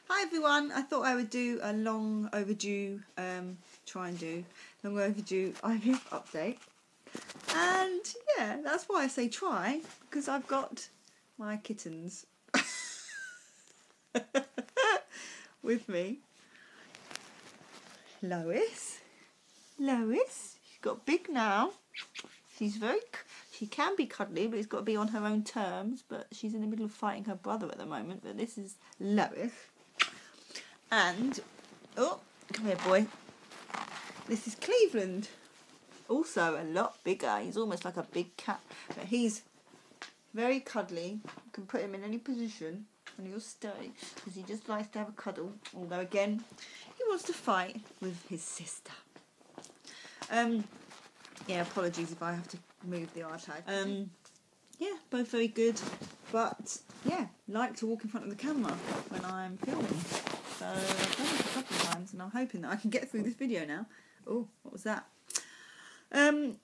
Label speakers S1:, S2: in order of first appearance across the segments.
S1: Hi everyone, I thought I would do a long overdue IVF update. And yeah, that's why I say try, because I've got my kittens with me. Lois, she's got big now. She can be cuddly, but it's got to be on her own terms. But she's in the middle of fighting her brother at the moment. But this is Lois. And, oh, come here, boy. This is Cleveland. Also a lot bigger. He's almost like a big cat. But he's very cuddly. You can put him in any position and he'll stay. Because he just likes to have a cuddle. Although, again, he wants to fight with his sister. Yeah, apologies if I have to move the iPad. Yeah, both very good. But, yeah, like to walk in front of the camera when I'm filming. So I've done it a couple of times and I'm hoping that I can get through this video now. Oh, what was that?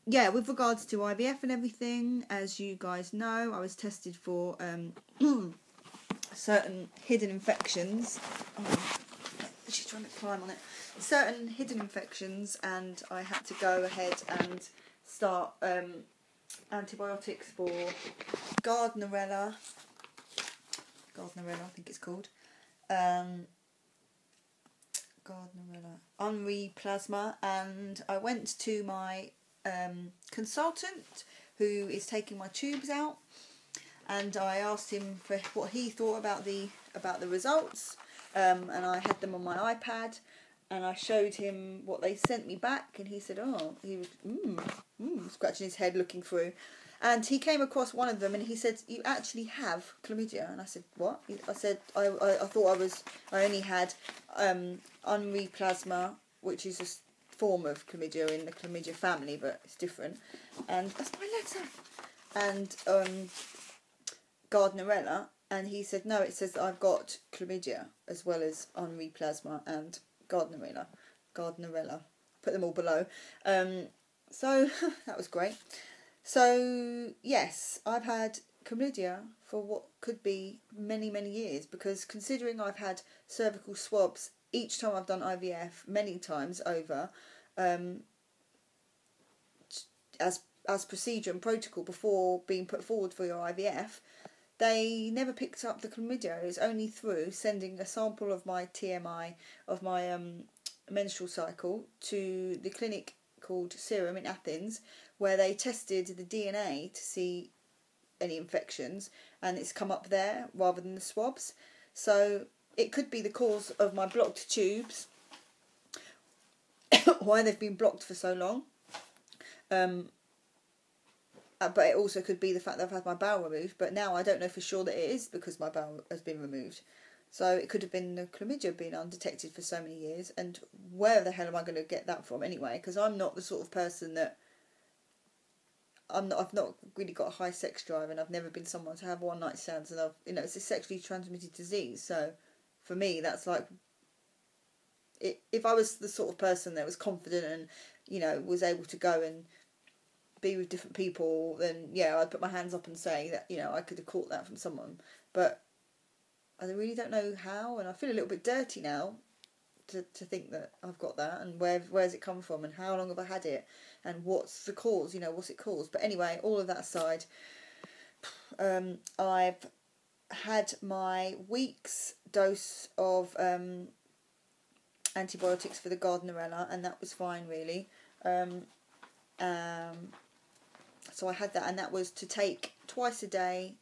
S1: Yeah, with regards to IVF and everything, as you guys know, I was tested for certain hidden infections. Oh, she's trying to climb on it. Certain hidden infections, and I had to go ahead and start antibiotics for Gardnerella, I think it's called. Unri plasma, and I went to my consultant who is taking my tubes out, and I asked him for what he thought about the results, and I had them on my iPad, and I showed him what they sent me back, and he said, oh, he was scratching his head looking through. And he came across one of them and he said, you actually have chlamydia. And I said, what? I said, I thought I only had Unri plasma, which is a form of chlamydia in the chlamydia family, but it's different. And that's my letter. And Gardnerella. And he said, no, it says that I've got chlamydia as well as Unri plasma and Gardnerella. Put them all below. So that was great. So, yes, I've had chlamydia for what could be many, many years, because considering I've had cervical swabs each time I've done IVF, many times over, as procedure and protocol before being put forward for your IVF, they never picked up the chlamydia. It was only through sending a sample of my TMI, of my menstrual cycle, to the clinic called Serum in Athens, where they tested the DNA to see any infections, and it's come up there rather than the swabs. So it could be the cause of my blocked tubes, why they've been blocked for so long. But it also could be the fact that I've had my bowel removed, but now I don't know for sure that it is because my bowel has been removed. So it could have been the chlamydia being undetected for so many years, and where the hell am I going to get that from anyway? Because I'm not the sort of person that I've not really got a high sex drive, and I've never been someone to have one night stands, and it's a sexually transmitted disease. So for me, that's like, if I was the sort of person that was confident and was able to go and be with different people, then yeah, I'd put my hands up and say that I could have caught that from someone. But I really don't know how, and I feel a little bit dirty now to think that I've got that, and where's it come from, and how long have I had it, and what's the cause, what's it caused. But anyway, all of that aside, I've had my week's dose of antibiotics for the Gardnerella, and that was fine really. So I had that, and that was to take twice a day,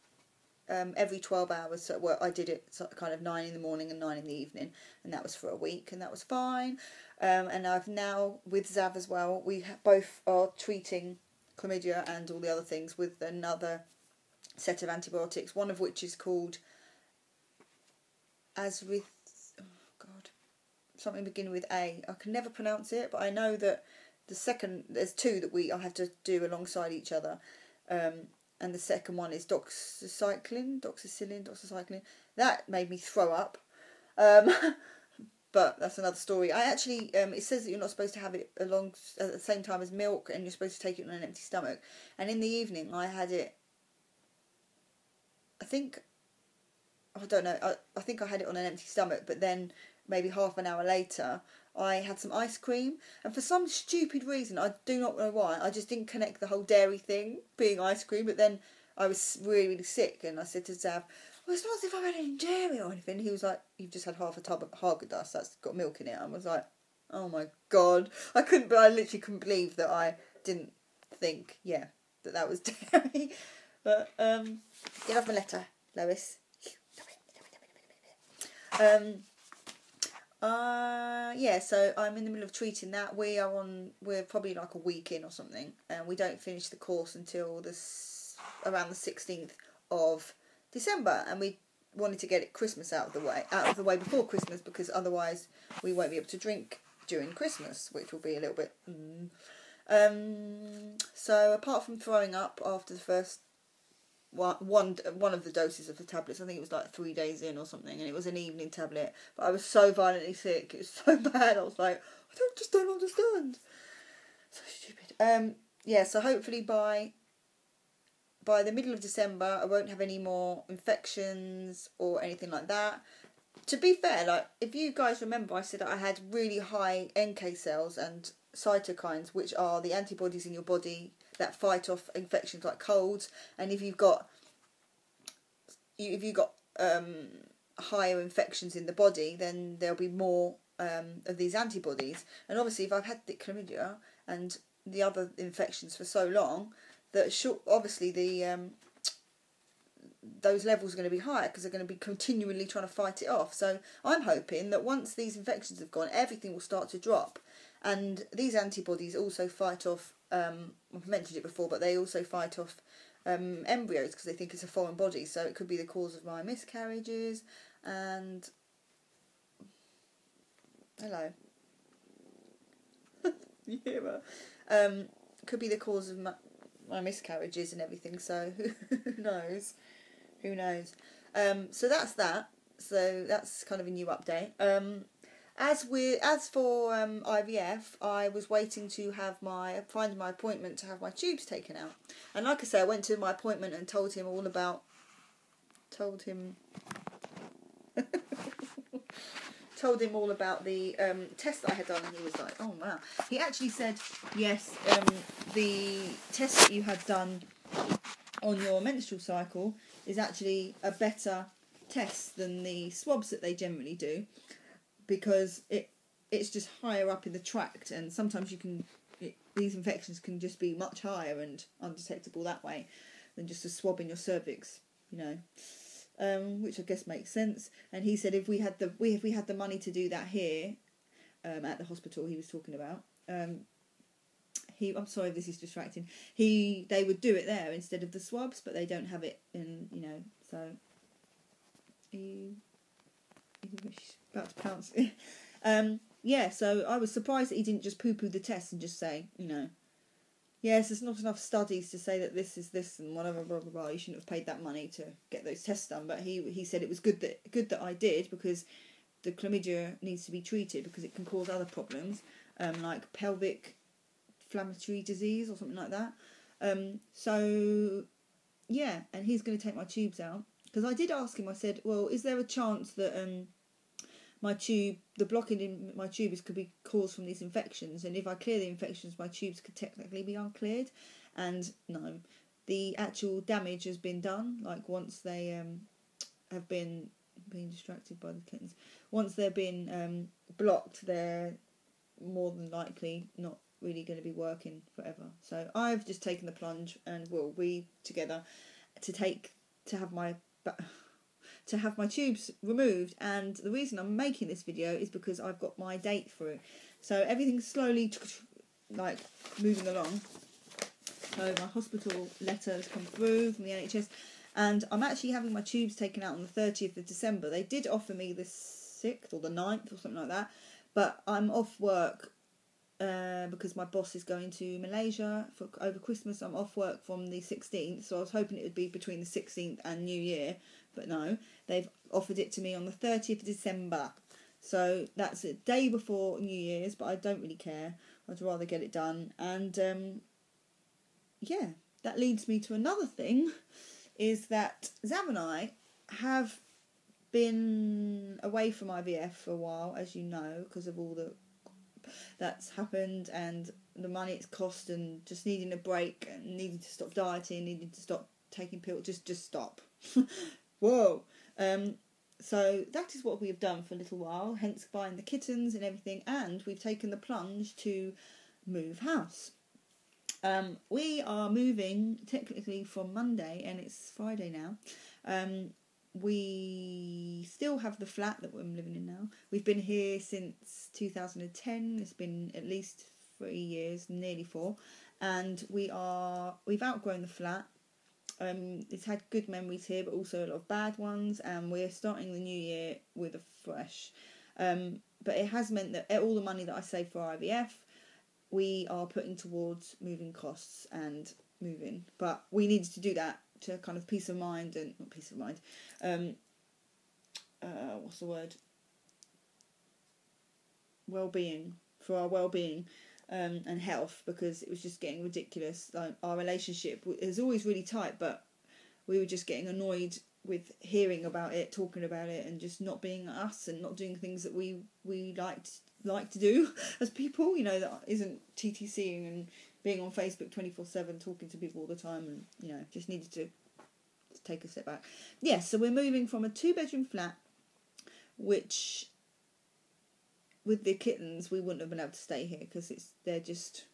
S1: every 12 hours. So I did it kind of 9 in the morning and 9 in the evening, and that was for a week, and that was fine. And I've now, with Zav as well, we both are treating chlamydia and all the other things with another set of antibiotics, one of which is called something beginning with A. I can never pronounce it, but I know that there's two that I have to do alongside each other. And the second one is doxycycline. That made me throw up. But that's another story. I actually, it says that you're not supposed to have it at the same time as milk, and you're supposed to take it on an empty stomach. And in the evening, I had it, I think I don't know, I think I had it on an empty stomach, but then maybe half an hour later I had some ice cream, and for some stupid reason, I do not know why, I just didn't connect the whole dairy thing being ice cream. But then I was really, really sick, and I said to Zav, well, it's not as if I've had any dairy or anything. He was like, you've just had half a tub of Haagen-Dazs that's got milk in it. I was like, oh my god, I literally couldn't believe that I didn't think, that was dairy. But get off my letter, Lois. So I'm in the middle of treating that. We're probably like a week in or something, and we don't finish the course until around the 16th of December, and we wanted to get it Christmas out of the way before Christmas, because otherwise we won't be able to drink during Christmas, which will be a little bit so apart from throwing up after the first one of the doses of the tablets, I think it was like 3 days in or something, and it was an evening tablet, but I was so violently sick, it was so bad, I was like, I just don't understand, so stupid. So hopefully by the middle of December I won't have any more infections or anything like that. To be fair, like, if you guys remember, I said I had really high NK cells and cytokines, which are the antibodies in your body that fight off infections like colds. And if you've got higher infections in the body, then there'll be more of these antibodies. And obviously, if I've had the chlamydia and the other infections for so long, that obviously those levels are going to be higher, because they're going to be continually trying to fight it off. So I'm hoping that once these infections have gone, everything will start to drop. And these antibodies also fight off, I've mentioned it before, but they also fight off embryos, because they think it's a foreign body. So it could be the cause of my miscarriages and... Hello. Could be the cause of my miscarriages and everything, so who knows? Who knows? So that's that. So that's kind of a new update. As for IVF, I was waiting to find my appointment to have my tubes taken out. And like I say, I went to my appointment and told him all about the test that I had done, and he was like, oh wow. He actually said, yes, the test that you had done on your menstrual cycle is actually a better test than the swabs that they generally do, because it's just higher up in the tract, and sometimes these infections can just be much higher and undetectable that way than just a swab in your cervix, which I guess makes sense. And he said if we had the money to do that here, at the hospital he was talking about, I'm sorry if this is distracting. They would do it there instead of the swabs, but they don't have it in, so he's about to pounce. So I was surprised that he didn't just poo-poo the test and just say, yes, there's not enough studies to say that this is this and whatever, blah blah blah. You shouldn't have paid that money to get those tests done. But he said it was good that I did, because the chlamydia needs to be treated, because it can cause other problems, like pelvic inflammatory disease or something like that. And he's going to take my tubes out, because I did ask him. I said, well, is there a chance that the blocking in my tubes could be caused from these infections, and if I clear the infections, my tubes could technically be uncleared? And no, the actual damage has been done. Like, once they have been being distracted by the kittens, once they've been blocked, they're more than likely not really going to be working forever. So I've just taken the plunge, and we together to have my tubes removed. And the reason I'm making this video is because I've got my date through, so everything's slowly like moving along. So my hospital letter has come through from the NHS, and I'm actually having my tubes taken out on the 30th of December. They did offer me the 6th or the 9th or something like that, but I'm off work because my boss is going to Malaysia over Christmas. I'm off work from the 16th, so I was hoping it would be between the 16th and New Year, but no, they've offered it to me on the 30th of December. So that's a day before New Year's, but I don't really care. I'd rather get it done. And that leads me to another thing, is that Zav and I have been away from IVF for a while, as you know, because of all that's happened and the money it's cost, and just needing a break and needing to stop dieting, needing to stop taking pills, just stop. Whoa. So that is what we have done for a little while, hence buying the kittens and everything, and we've taken the plunge to move house. We are moving technically from Monday, and it's Friday now. We still have the flat that we're living in now. We've been here since 2010. It's been at least 3 years, nearly 4, and we've outgrown the flat. It's had good memories here, but also a lot of bad ones, and we're starting the new year with a fresh. But it has meant that all the money that I saved for IVF, we are putting towards moving costs and moving. But we needed to do that to kind of peace of mind, and not peace of mind. What's the word? Well-being, for our well-being. And health, because it was just getting ridiculous. Like, our relationship is always really tight, but we were just getting annoyed with hearing about it, talking about it, and just not being us and not doing things that we like to do as people. You know, that isn't TTCing and being on Facebook 24/7, talking to people all the time, and you know, just needed to take a step back. Yes, so we're moving from a 2-bedroom flat, which, with the kittens, we wouldn't have been able to stay here because they're just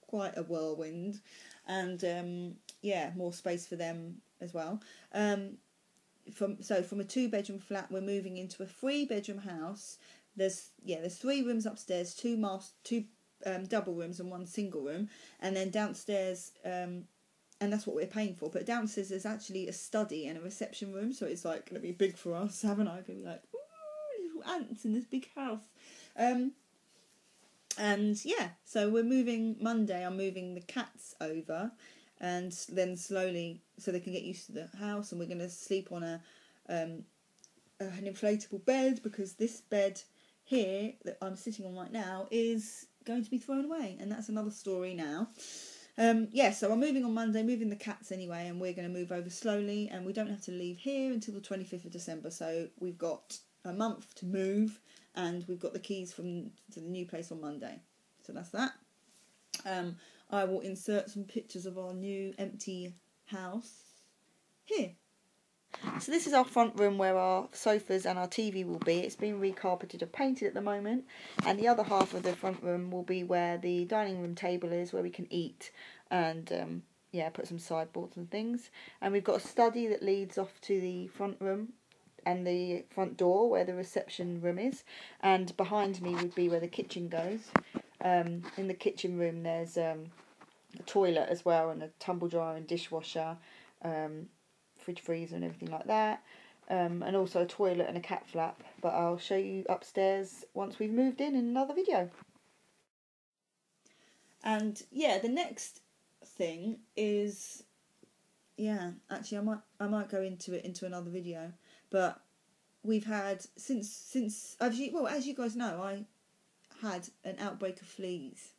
S1: quite a whirlwind, and more space for them as well. From a 2-bedroom flat, we're moving into a 3-bedroom house. There's 3 rooms upstairs, 2 double rooms and 1 single room, and then downstairs, and that's what we're paying for. But downstairs there's actually a study and a reception room, so it's like going to be big for us. Haven't I? Going to be like, ooh, little ants in this big house. So we're moving Monday. I'm moving the cats over, and then slowly, so they can get used to the house. And we're going to sleep on an inflatable bed, because this bed here that I'm sitting on right now is going to be thrown away, and that's another story now. So I'm moving on Monday, moving the cats anyway, and we're going to move over slowly, and we don't have to leave here until the 25th of December. So we've got a month to move. And we've got the keys to the new place on Monday. So that's that. I will insert some pictures of our new empty house here. So this is our front room where our sofas and our TV will be. It's been recarpeted and painted at the moment. And the other half of the front room will be where the dining room table is, where we can eat and put some sideboards and things. And we've got a study that leads off to the front room and the front door where the reception room is, and behind me would be where the kitchen goes. In the kitchen room there's a toilet as well, and a tumble dryer and dishwasher, fridge, freezer and everything like that, and also a toilet and a cat flap, but I'll show you upstairs once we've moved in another video. And the next thing is, actually I might go into another video. But we've had, since as you guys know, I had an outbreak of fleas.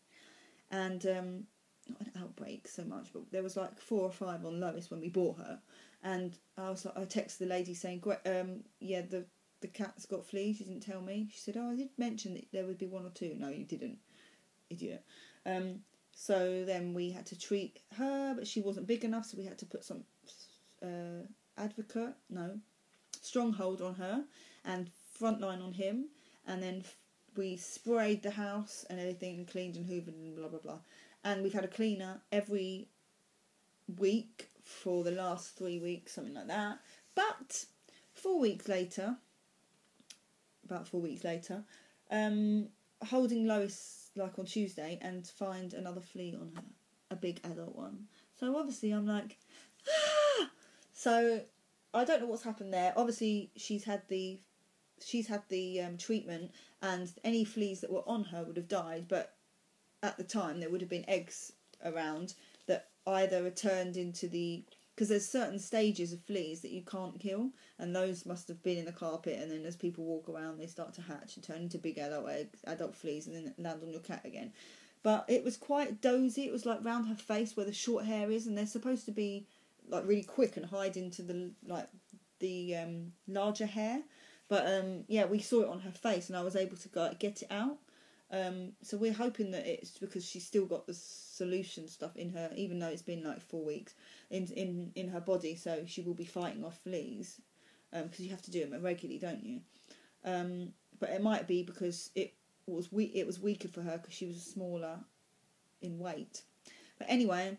S1: And, not an outbreak so much, but there was like 4 or 5 on Lois when we bought her. And I texted the lady saying, the cat's got fleas, you didn't tell me. She said, I did mention that there would be 1 or 2. No, you didn't, idiot. So then we had to treat her, but she wasn't big enough, so we had to put some stronghold on her and frontline on him, and then we sprayed the house and everything and cleaned and hoovered and blah blah blah, and we've had a cleaner every week for the last 3 weeks, something like that. But 4 weeks later, holding Lois like on Tuesday, and find another flea on her, a big adult one. So obviously I'm like, ah! So I don't know what's happened there. Obviously she's had the treatment, and any fleas that were on her would have died, but at the time there would have been eggs around that either turned into because there's certain stages of fleas that you can't kill, and those must have been in the carpet, and then as people walk around they start to hatch and turn into big adult fleas, and then land on your cat again. But it was quite dozy. It was like round her face where the short hair is, and they're supposed to be like really quick and hide into the larger hair. But yeah, we saw it on her face, and I was able to get it out. So we're hoping that it's because she's still got the solution stuff in her, even though it's been like 4 weeks in her body. So she will be fighting off fleas, because you have to do them regularly, don't you? But it might be because it was weaker for her because she was smaller in weight. But anyway,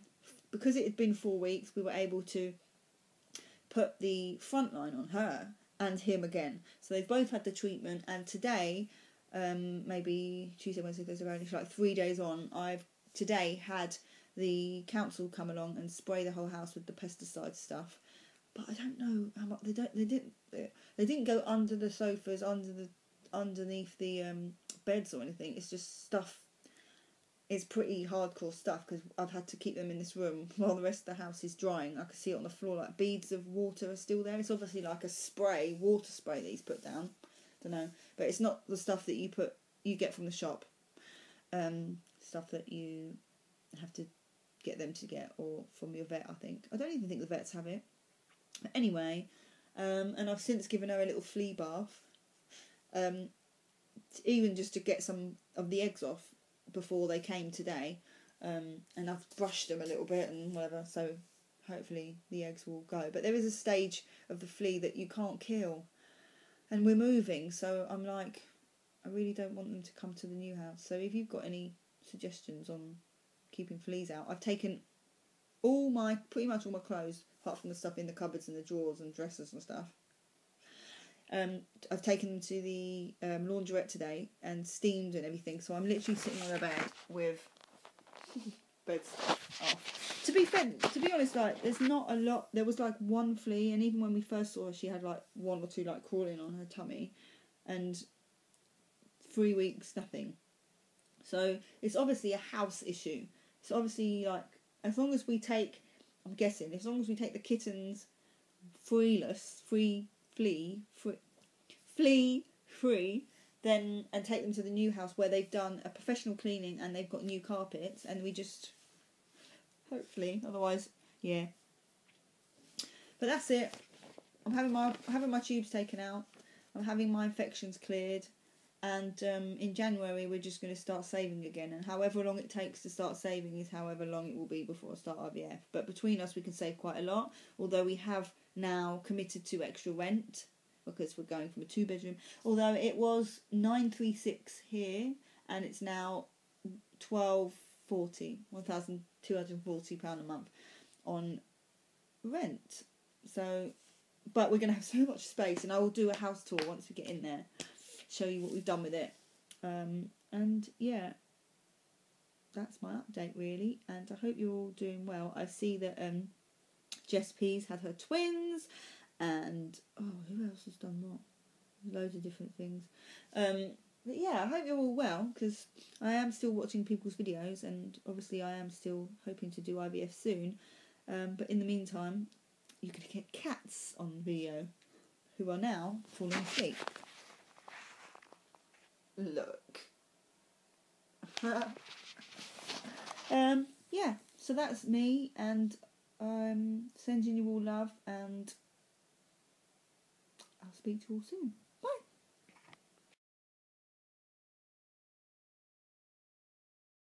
S1: because it had been 4 weeks, we were able to put the front line on her and him again. So they've both had the treatment, and today, maybe Tuesday, Wednesday, Thursday, Friday, like 3 days on, I've today had the council come along and spray the whole house with the pesticide stuff. But I don't know how much they didn't go under the sofas, underneath the beds or anything. It's just stuff. It's pretty hardcore stuff because I've had to keep them in this room while the rest of the house is drying. I can see it on the floor, like beads of water are still there. It's obviously like a water spray that he's put down. Don't know, but it's not the stuff that you get from the shop. Stuff that you have to get them to get, or from your vet. I think I don't even think the vets have it. But anyway, and I've since given her a little flea bath, even just to get some of the eggs off before they came today, and I've brushed them a little bit and whatever, so hopefully the eggs will go. But there is a stage of the flea that you can't kill, and we're moving, so I'm like, I really don't want them to come to the new house. So if you've got any suggestions on keeping fleas out, I've taken pretty much all my clothes, apart from the stuff in the cupboards and the drawers and dressers and stuff. I've taken them to the laundrette today and steamed and everything, so I'm literally sitting on a bed with beds off. To be honest, like, there's not a lot. There was like one flea, and even when we first saw her, she had like 1 or 2 like crawling on her tummy, and 3 weeks nothing. So it's obviously a house issue. It's obviously like, as long as we take the kittens flea free, then, and take them to the new house where they've done a professional cleaning and they've got new carpets, and we just, hopefully, otherwise, yeah. But that's it. I'm having my tubes taken out. I'm having my infections cleared, and in January we're just going to start saving again. And however long it takes to start saving is however long it will be before I start IVF. But between us, we can save quite a lot. Although we have now committed to extra rent, because we're going from a 2-bedroom. Although it was £936 here, and it's now £1,240 a month on rent. So, but we're going to have so much space, and I will do a house tour once we get in there, show you what we've done with it. And yeah, that's my update really, and I hope you're all doing well. I see that Jess P's had her twins, and who else has done what? Loads of different things. But yeah, I hope you're all well, because I am still watching people's videos, and obviously I am still hoping to do IVF soon. But in the meantime, you could get cats on video who are now falling asleep. Look. Yeah, so that's me, and I'm sending you all love, and I'll speak to you all soon.